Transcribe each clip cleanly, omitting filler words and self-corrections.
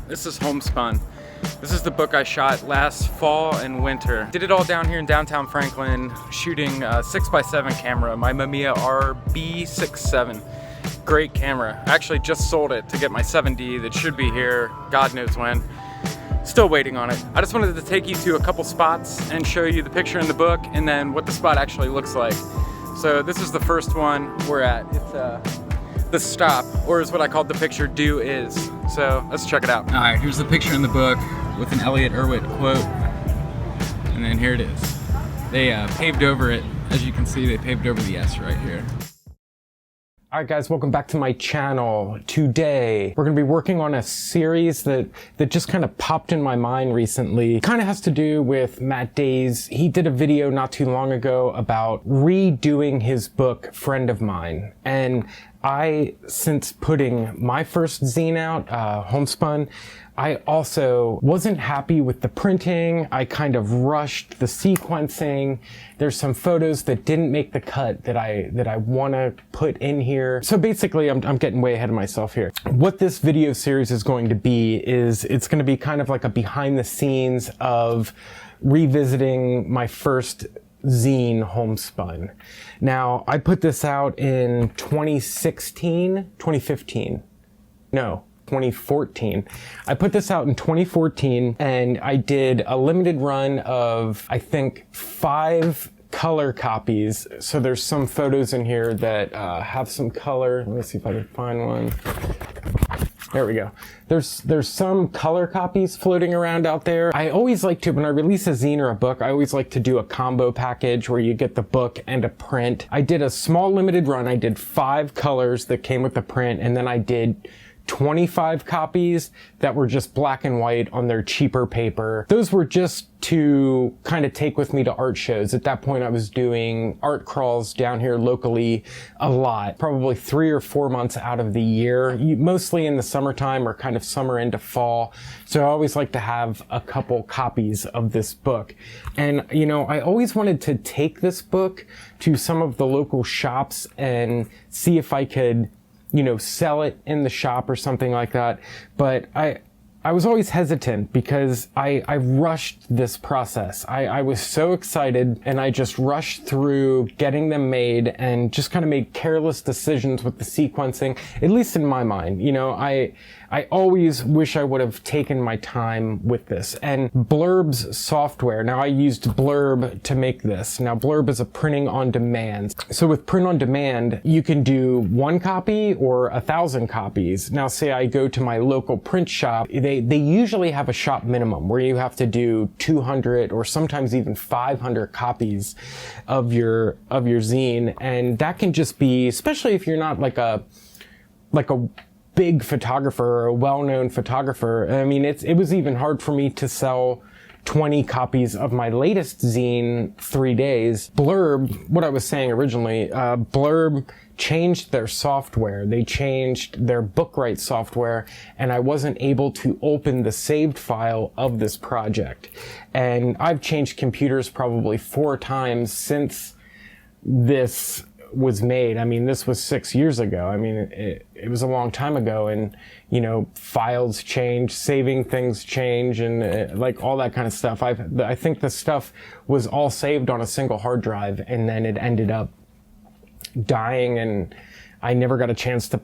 This is Homespun. This is the book I shot last fall and winter. Did it all down here in downtown Franklin, shooting a 6x7 camera, my Mamiya RB67. Great camera. I actually just sold it to get my 7D that should be here, God knows when. Still waiting on it. I just wanted to take you to a couple spots and show you the picture in the book and then what the spot actually looks like. So this is the first one we're at. It's the stop, or is what I called the picture "do is." So let's check it out. All right, here's the picture in the book with an Elliot Erwitt quote. And then here it is. They paved over it. As you can see, they paved over the S right here. All right guys, welcome back to my channel. Today, we're gonna be working on a series that just kind of popped in my mind recently. Kind of has to do with Matt Days. He did a video not too long ago about redoing his book, Friend of Mine. And since putting my first zine out, Homespun, I also wasn't happy with the printing. I kind of rushed the sequencing. There's some photos that didn't make the cut that I want to put in here. So basically, I'm getting way ahead of myself here. What this video series is going to be is it's going to be kind of like a behind the scenes of revisiting my first zine, Homespun. Now, I put this out in 2014. I put this out in 2014 and I did a limited run of, I think, 5 color copies. So there's some photos in here that have some color. Let me see if I can find one. There we go. There's some color copies floating around out there. I always like to, when I release a zine or a book, I always like to do a combo package where you get the book and a print. I did a small limited run. I did 5 colors that came with the print, and then I did 25 copies that were just black and white on their cheaper paper. Those were just to kind of take with me to art shows. At that point, I was doing art crawls down here locally a lot, probably 3 or 4 months out of the year, mostly in the summertime or kind of summer into fall. So I always like to have a couple copies of this book. And, you know, I always wanted to take this book to some of the local shops and see if I could, you know, sell it in the shop or something like that. But I was always hesitant because I rushed this process. I was so excited and I just rushed through getting them made and just kind of made careless decisions with the sequencing, at least in my mind. You know, I always wish I would have taken my time with this. And Blurb's software, now I used Blurb to make this. Now Blurb is a printing on demand. So with print on demand, you can do 1 copy or 1,000 copies. Now say I go to my local print shop, they usually have a shop minimum where you have to do 200 or sometimes even 500 copies of your zine. And that can just be, especially if you're not like a big photographer or a well-known photographer. I mean, it was even hard for me to sell 20 copies of my latest zine 3 days. Blurb, what I was saying originally, Blurb changed their software. They changed their Bookright software, and I wasn't able to open the saved file of this project. And I've changed computers probably 4 times since this was made. I mean, this was 6 years ago. I mean, it was a long time ago, and, you know, files change, saving things change, and like all that kind of stuff. I think the stuff was all saved on a single hard drive, and then it ended up dying, and I never got a chance to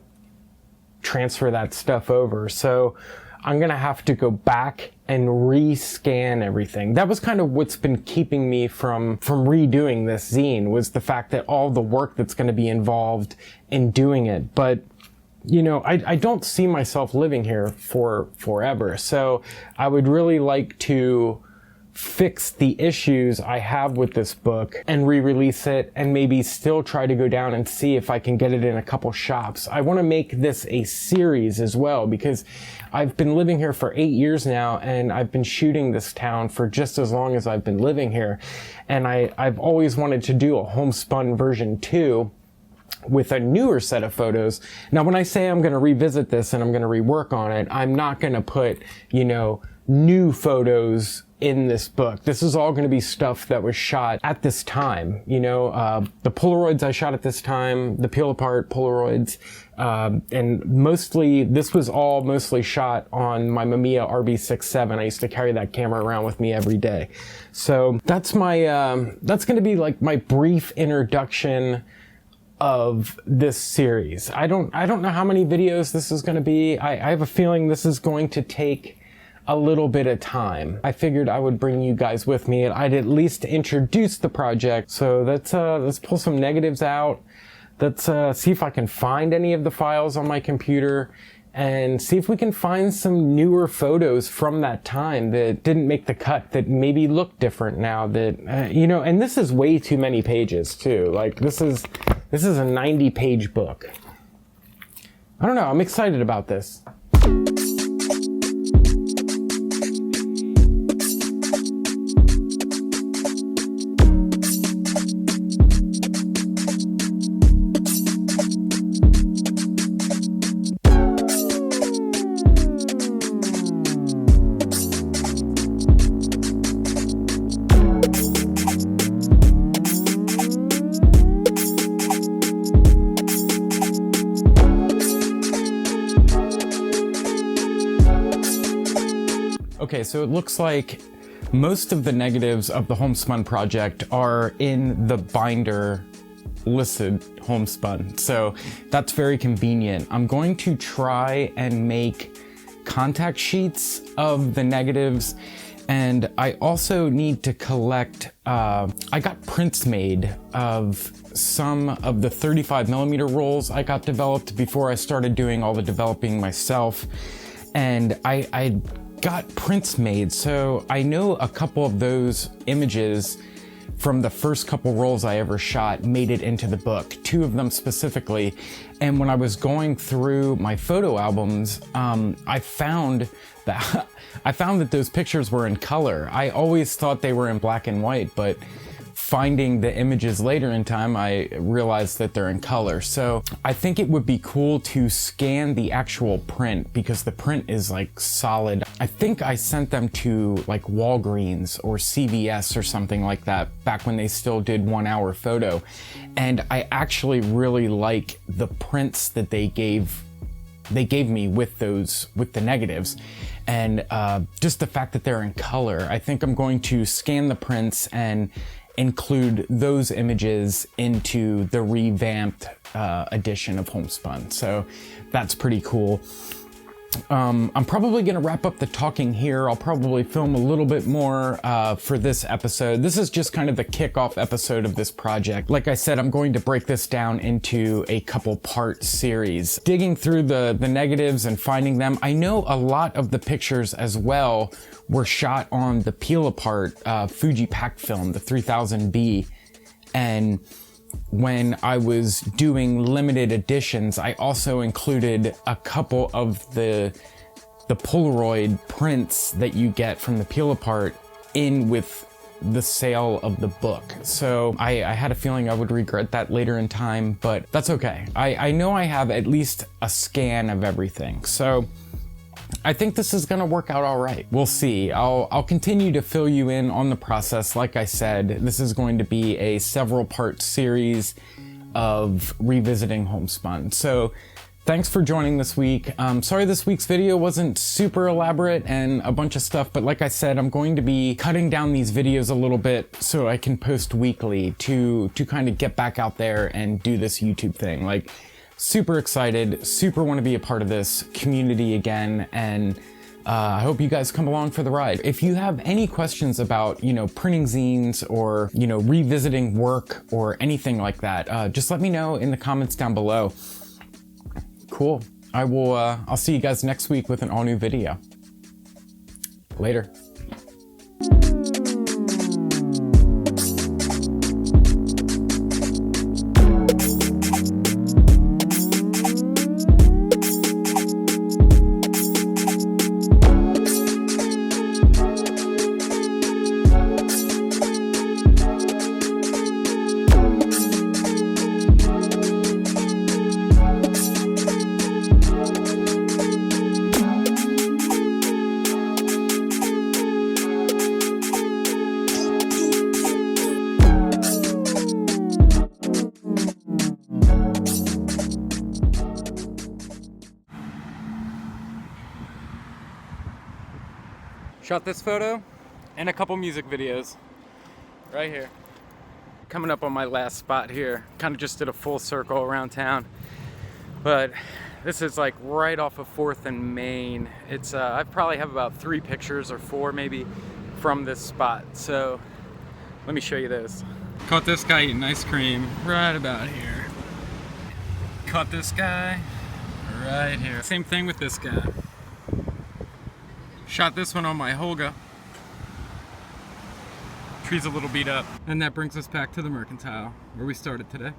transfer that stuff over. So I'm gonna have to go back and rescan everything. That was kind of what's been keeping me from redoing this zine, was the fact that all the work that's gonna be involved in doing it. But, you know, I don't see myself living here for forever. So I would really like to fix the issues I have with this book and re-release it, and maybe still try to go down and see if I can get it in a couple shops. I want to make this a series as well, because I've been living here for 8 years now, and I've been shooting this town for just as long as I've been living here. And I've always wanted to do a Homespun version 2 with a newer set of photos. Now, when I say I'm going to revisit this and I'm going to rework on it, I'm not going to put, you know, new photos in this book. This is all going to be stuff that was shot at this time. You know, the Polaroids I shot at this time, the peel apart Polaroids, And mostly, this was all mostly shot on my Mamiya RB67. I used to carry that camera around with me every day. So that's my, that's gonna be like my brief introduction of this series. I don't know how many videos this is gonna be. I have a feeling this is going to take a little bit of time. I figured I would bring you guys with me and I'd at least introduce the project. So let's pull some negatives out. Let's see if I can find any of the files on my computer and see if we can find some newer photos from that time that didn't make the cut, that maybe look different now, that, you know, and this is way too many pages too. Like this is a 90-page book. I don't know, I'm excited about this. Okay, so it looks like most of the negatives of the homespun project are in the binder listed homespun. So that's very convenient. I'm going to try and make contact sheets of the negatives. And I also need to collect, I got prints made of some of the 35mm rolls I got developed before I started doing all the developing myself. And I got prints made, so I know a couple of those images from the first couple rolls I ever shot made it into the book, 2 of them specifically. And when I was going through my photo albums, I found that those pictures were in color. I always thought they were in black and white, but finding the images later in time, I realized that they're in color. So I think it would be cool to scan the actual print because the print is like solid. I think I sent them to like Walgreens or CVS or something like that back when they still did 1 hour photo. And I actually really like the prints that they gave me with the negatives. And just the fact that they're in color, I think I'm going to scan the prints and include those images into the revamped edition of homespun. So that's pretty cool. I'm probably gonna wrap up the talking here. I'll probably film a little bit more for this episode. This is just kind of the kickoff episode of this project. Like I said, I'm going to break this down into a couple part series. Digging through the negatives and finding them. I know a lot of the pictures as well were shot on the peel apart Fuji pack film, the 3000B. And when I was doing limited editions, I also included a couple of the Polaroid prints that you get from the peel apart in with the sale of the book. So I had a feeling I would regret that later in time, but that's okay. I know I have at least a scan of everything. So I think this is gonna work out all right. We'll see. I'll continue to fill you in on the process. Like I said, this is going to be a several part series of revisiting homespun. So thanks for joining this week. Sorry this week's video wasn't super elaborate and a bunch of stuff, but like I said, I'm going to be cutting down these videos a little bit so I can post weekly to kind of get back out there and do this YouTube thing. Like, super excited, super want to be a part of this community again, and I hope you guys come along for the ride. If you have any questions about, you know, printing zines or, you know, revisiting work or anything like that, just let me know in the comments down below. Cool. I'll see you guys next week with an all new video. Later. Shot this photo and a couple music videos right here. Coming up on my last spot here. Kind of just did a full circle around town. But this is like right off of 4th and Main. It's I probably have about 3 pictures or 4 maybe from this spot. So let me show you those. Caught this guy eating ice cream right about here. Caught this guy right here. Same thing with this guy. Shot this one on my Holga. Tree's a little beat up. And that brings us back to the Mercantile, where we started today.